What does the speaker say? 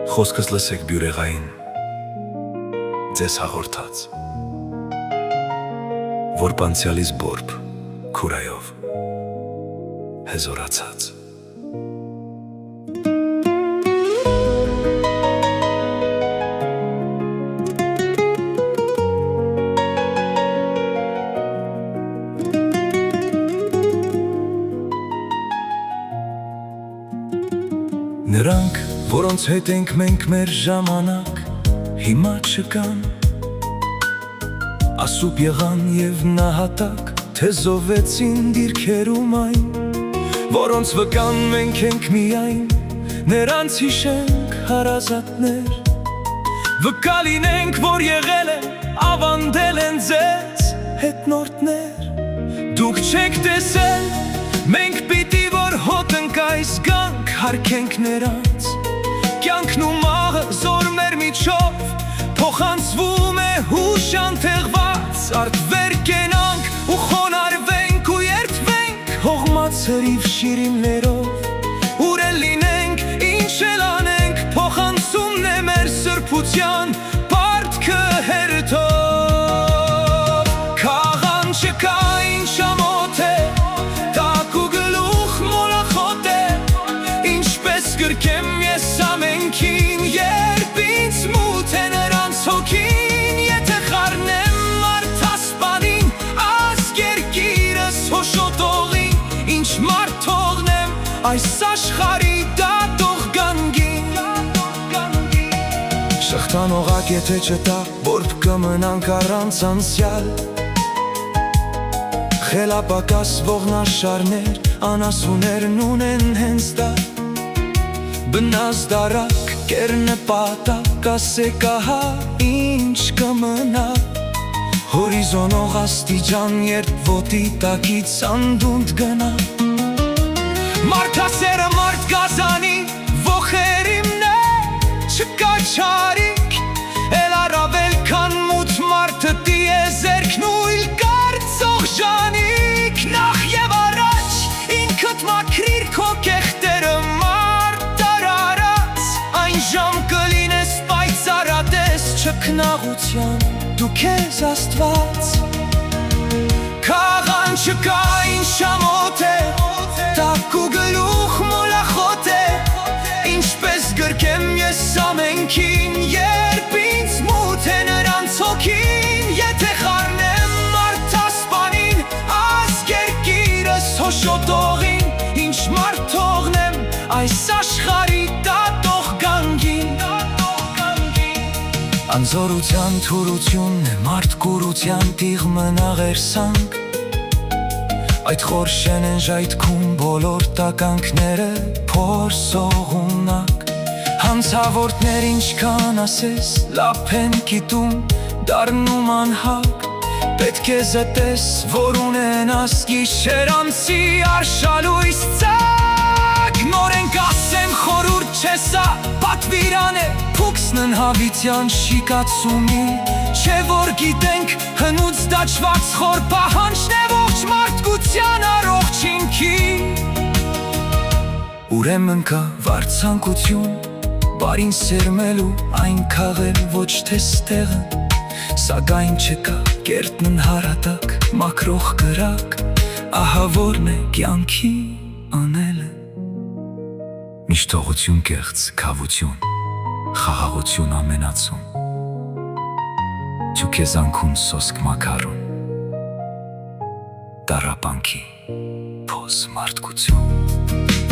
Խոսքս լսեք բյուրեղային, ձեզ հաղորդած, որ պանցյալիս բորբ քուրայով հեզորացած։ Նրանք, որոնց հետ ենք մենք մեր ժամանակ, հիմա չկան, ասուբ եղան և նահատակ, թե զովեցին դիրքերում այն, որոնց վկան մենք ենք միայն, նրանց հիշենք հարազատներ, վկա լինենք, որ եղել են, ավանդել են ձեզ հետնորդներ, դուք չեք տեսել, մենք պիտի որ հոտնկայս գանք, հարկենք նրանց, կյանքն ու մահը զոր մեր միջով, փոխանցվում է հուշ անթեղված, արդվեր կենանք ու խոնարհվենք ու երդվենք, հողմած հրիվ շիրիմներով, ուր էլ լինենք, ինչ էլ անենք, փոխանցումն է մեր սրբության, պարտքը հերթով, քաղան չկա ինչ ամոթ է, գրկեմ ես ամենքին, երբ ինձ մութ է նրանց հոգին, եթե խառնեմ մարդասպանին, ազգ երկիրս հոշոտողին, ինչ մարդ թողնեմ այս աշխարհի դատող գանգին, շղթան օղակ եթե չտա, որբ կմնանք առանց անցյալ, խելապակաս ողնաշարներ, անասուներն ունեն հենց դա, բնազ դարակ, կերնպատակ, ասեք ահա ինչ կմնա, հորիզոնող աստիճան, երբ ոտի տակից անդունդ գնա, մարդասերը մարդ գազանի, ոխերիմն է, չկա չարիք, էլ առավել քան մութ մարդը տիեզերքն ու իլ կարծող ժանիք, նախ և առաջ, ինքդ մաքրիր քո կեղտերը ժամ կլինես պայծառատես չքնաղության, դու քեզ Աստված, քաղան չկա ինչ ամոթ է, տակ ու գլուխ մոլախոտ է, ինչպես գրկեմ ես ամենքին, երբ ինձ մութ է նրանց հոգին, եթե խառնեմ մարդասպանին, ազգ երկիրս հոշոտողին, ինչ մարդ թողնեմ այս աշխարհի դատող գանգին, անզորության թուրությունն է մարդ կուրության տիղ մնաղերսանք, այդ խորշեն են ժայթքում բոլոր տականքները փորսող ունակ, հանցավորներ ինչքան ասես լապ են կիտում դառնում անհակ, պետք է զտես որ ունենաս գիշեր անցի արշալույս ծակ, նորեն կասեմ խորուրդ չէ սա պատվիրան է, փուքսն ընհավիտյան շիկացումի, չէ որ գիտենք հնուց դաջված խոր պահանջն է ողջ մարդկության առողջինքի, ուրեմն կա վարձանկություն, բարին սերմելու այն քաղել ոչ թե ստեղը, սակայն չկա կերտն ընդհարատակ, մաքրող կրակ, ահա որն է կյանքի անելը, միշտողություն կեղծ քավություն, խաղաղություն ամենացում, չու քեզ անքում սոսկ մակարուն, տառապանքի փոս մարդկություն,